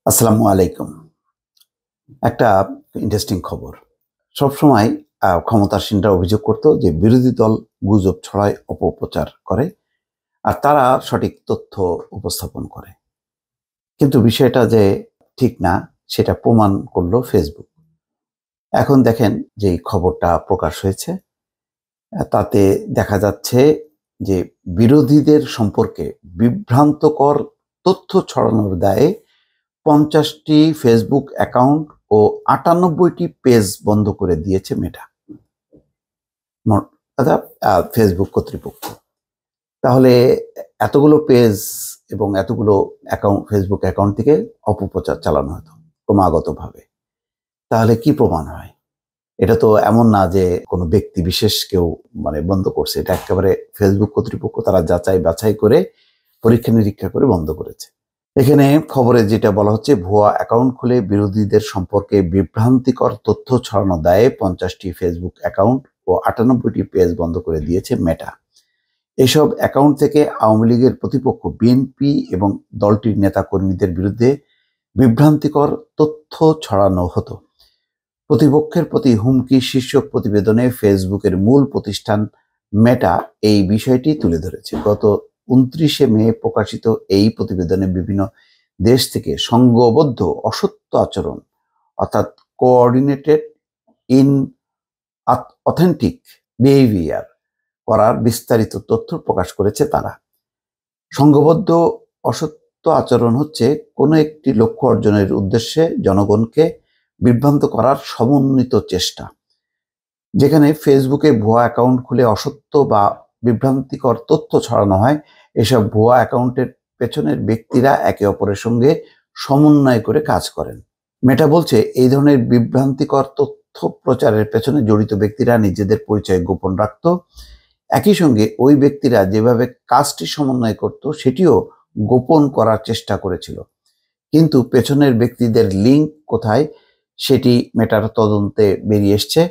আসসালামু আলাইকুম। একটা ইন্টারেস্টিং খবর। সবসময় ক্ষমতাসীনরা অভিযোগ করত যে বিরোধী দল গুজব ছড়ায়, অপপ্রচার করে আর তারা সঠিক তথ্য উপস্থাপন করে। কিন্তু বিষয়টা যে ঠিক না সেটা প্রমাণ করলো ফেসবুক। এখন দেখেন যে এই খবরটা প্রকাশ হয়েছে, তাতে দেখা যাচ্ছে যে বিরোধীদের সম্পর্কে বিভ্রান্তকর তথ্য ছড়ানোর দায়ে 50টি ফেসবুক অ্যাকাউন্ট ও 98টি পেজ বন্ধ করে দিয়েছে মেটা, অর্থাৎ ফেসবুক কর্তৃপক্ষ। তাহলে এতগুলো পেজ এবং এতগুলো অ্যাকাউন্ট, ফেসবুক অ্যাকাউন্ট থেকে অপপ্রচার চালানো হতো ক্রমাগতভাবে, তাহলে কি প্রমাণ হয়? এটা তো এমন না যে কোনো ব্যক্তি বিশেষ কেউ বন্ধ করছে, এটা একেবারে ফেসবুক কর্তৃপক্ষ তারা যাচাই বাছাই করে পরীক্ষা নিরীক্ষা করে বন্ধ করেছে। এখানে খবরে যেটা বলা হচ্ছে, ভুয়া অ্যাকাউন্ট খুলে বিরোধীদের সম্পর্কে বিভ্রান্তিকর তথ্য ছড়ানো দায়ে 50টি ফেসবুক অ্যাকাউন্ট ও 98টি পেজ বন্ধ করে দিয়েছে মেটা। এসব অ্যাকাউন্ট থেকে আওয়ামী লীগের প্রতিপক্ষ বিএনপি এবং দলটির নেতাকর্মীদের বিরুদ্ধে বিভ্রান্তিকর তথ্য ছড়ানো হতো। প্রতিপক্ষের প্রতি হুমকি শীর্ষক প্রতিবেদনে ফেসবুকের মূল প্রতিষ্ঠান মেটা এই বিষয়টি তুলে ধরেছে। গত 29শে মে প্রকাশিত এই প্রতিবেদনে বিভিন্ন দেশ থেকে সংঘবদ্ধ অসত্য আচরণ অর্থাৎ কোঅর্ডিনেটেড ইন অথেন্টিক বিহেভিয়ার করার বিস্তারিত তথ্য প্রকাশ করেছে তারা। সংঘবদ্ধ অসত্য আচরণ হচ্ছে কোনো একটি লক্ষ্য অর্জনের উদ্দেশ্যে জনগণকে বিভ্রান্ত করার সমন্বিত চেষ্টা। যেখানে ফেসবুকে ভুয়া অ্যাকাউন্ট খুলে অসত্য বা বিভ্রান্তিকর তথ্য ছড়ানো হয়, এসব ভুয়া অ্যাকাউন্টের পেছনের ব্যক্তিরা একে অপরের সঙ্গে সমন্বয় করে কাজ করেন। মেটা বলছে, এই ধরনের বিভ্রান্তিকর তথ্য প্রচারের পেছনে জড়িত ব্যক্তিরা নিজেদের পরিচয় গোপন রাখত। একই সঙ্গে ওই ব্যক্তিরা যেভাবে কাজটি সমন্বয় করত সেটিও গোপন করার চেষ্টা করেছিল। কিন্তু পেছনের ব্যক্তিদের লিঙ্ক কোথায় সেটি মেটার তদন্তে বেরিয়ে এসছে।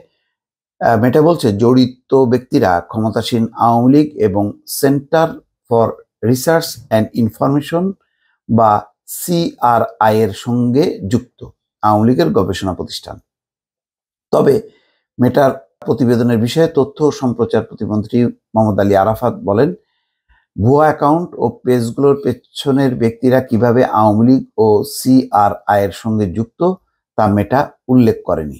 মেটা বলছে, জড়িত ব্যক্তিরা ক্ষমতাসীন আওয়ামী লীগ এবং centre for research and information বা CRI এর সঙ্গে যুক্ত, আওয়ামী লীগের গবেষণা প্রতিষ্ঠান। তবে মেটার প্রতিবেদনের বিষয়ে তথ্য ও সম্প্রচার প্রতিমন্ত্রী মোহাম্মদ আলী আরাফাত বলেন, ভুয়া অ্যাকাউন্ট ও পেজগুলোর পেছনের ব্যক্তিরা কিভাবে আওয়ামী লীগ ও CRI এর সঙ্গে যুক্ত তা মেটা উল্লেখ করেনি।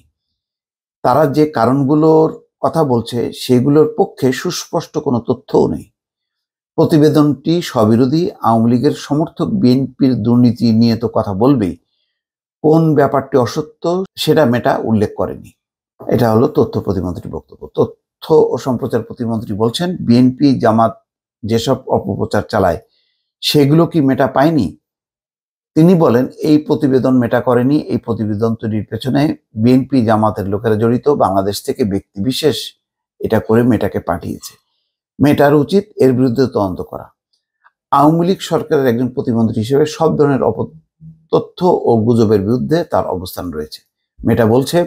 তারা যে কারণগুলোর কথা বলছে সেগুলোর পক্ষে সুস্পষ্ট কোনো তথ্যও নেই। প্রতিবেদনটি স্ববিরোধী। আওয়ামী লীগের সমর্থক বিএনপির দুর্নীতি নিয়ে তো কথা বলবেই, কোন ব্যাপারটি অসত্য সেটা মেটা উল্লেখ করেনি। এটা হলো তথ্য প্রতিমন্ত্রীর বক্তব্য। তথ্য ও সম্প্রচার প্রতিমন্ত্রী বলছেন, বিএনপি জামাত যেসব অপপ্রচার চালায় সেগুলো কি মেটা পায়নি? তিনি বলেন, এই প্রতিবেদন মেটা করেনি। এই প্রতিবেদন তৈরির পেছনে বিএনপি জামাতের লোকেরা জড়িত। বাংলাদেশ থেকে ব্যক্তি বিশেষ এটা করে মেটাকে পাঠিয়েছে। মেটার উচিত এর বিরুদ্ধে তদন্ত করা। আওয়ামী লীগ সরকারের একজন প্রতিমন্ত্রী হিসেবে সব ধরনের তথ্য ও গুজবের বিরুদ্ধে তার অবস্থান রয়েছে। মেটা বলছে,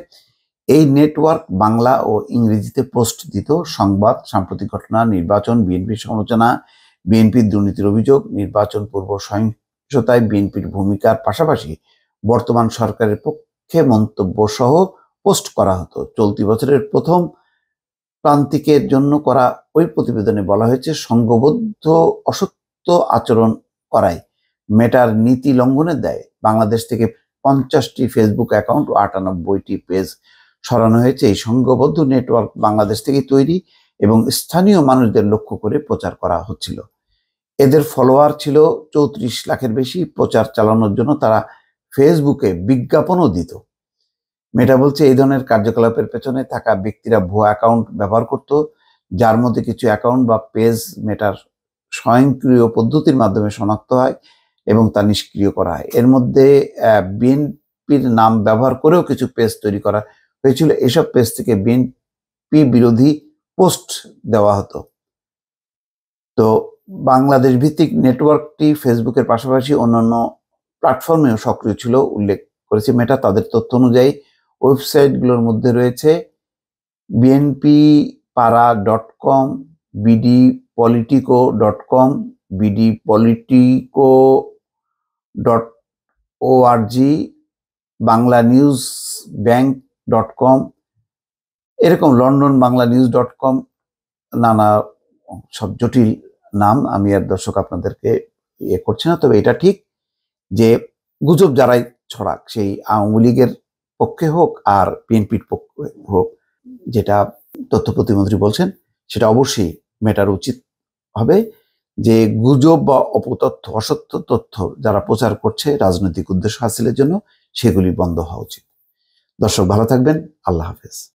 এই নেটওয়ার্ক বাংলা ও ইংরেজিতে পোস্ট দিত সংবাদ, সাম্প্রতিক ঘটনা, নির্বাচন, বিএনপির সমালোচনা, বিএনপির দুর্নীতির অভিযোগ, নির্বাচন পূর্ব সহিংসতায় বিএনপির ভূমিকার পাশাপাশি বর্তমান সরকারের পক্ষে মন্তব্য সহ পোস্ট করা হতো। চলতি বছরের প্রথম প্রান্তিকের জন্য করা ওই প্রতিবেদনে বলা হয়েছে, সংঘবদ্ধ অসত্য আচরণ করায় মেটার নীতি লঙ্ঘনের দায়ে বাংলাদেশ থেকে 50টি ফেসবুক অ্যাকাউন্ট ও 98টি পেজ সরানো হয়েছে। এই সংঘবদ্ধ নেটওয়ার্ক বাংলাদেশ থেকে তৈরি এবং স্থানীয় মানুষদের লক্ষ্য করে প্রচার করা হচ্ছিল। এদের ফলোয়ার ছিল 34 লাখের বেশি। প্রচার চালানোর জন্য তারা ফেসবুকে বিজ্ঞাপনও দিত। মেটা বলছে, এই ধরনের কার্যকলাপের পেছনে থাকা ব্যক্তিরা ভুয়া অ্যাকাউন্ট ব্যবহার করত, যার মধ্যে কিছু অ্যাকাউন্ট বা পেজ মেটার স্বয়ংক্রিয় পদ্ধতির মাধ্যমে শনাক্ত হয় এবং তা নিষ্ক্রিয় করা হয়। এর মধ্যে বিএনপির নাম ব্যবহার করেও কিছু পেজ তৈরি করা হয়েছিল। এসব পেজ থেকে বিএনপি বিরোধী পোস্ট দেওয়া হতো। তো বাংলাদেশ ভিত্তিক নেটওয়ার্কটি ফেসবুকের পাশাপাশি অন্যান্য প্ল্যাটফর্মেও সক্রিয় ছিল উল্লেখ করেছে মেটা। তাদের তথ্য অনুযায়ী ওয়েবসাইটগুলোর মধ্যে রয়েছে bnppara.com, bdpolitico.com, bdpolitico.org, org, banglanewsbank.com, এরকম লন্ডন বাংলানিউজ.com, নানা সব জটিল নাম, আমি আর দর্শক আপনাদেরকে ইয়ে করছি না। তবে এটা ঠিক যে গুজব যারাই ছড়াক, সেই আওয়ামী লীগের পক্ষে হোক আর বিএনপির পক্ষে হোক, যেটা তথ্য প্রতিমন্ত্রী বলছেন সেটা অবশ্যই মেটার উচিত হবে। যে গুজব বা অপতথ্য, অসত্য তথ্য যারা প্রচার করছে রাজনৈতিক উদ্দেশ্য হাসিলের জন্য, সেগুলি বন্ধ হওয়া উচিত। দর্শক ভালো থাকবেন, আল্লাহ হাফেজ।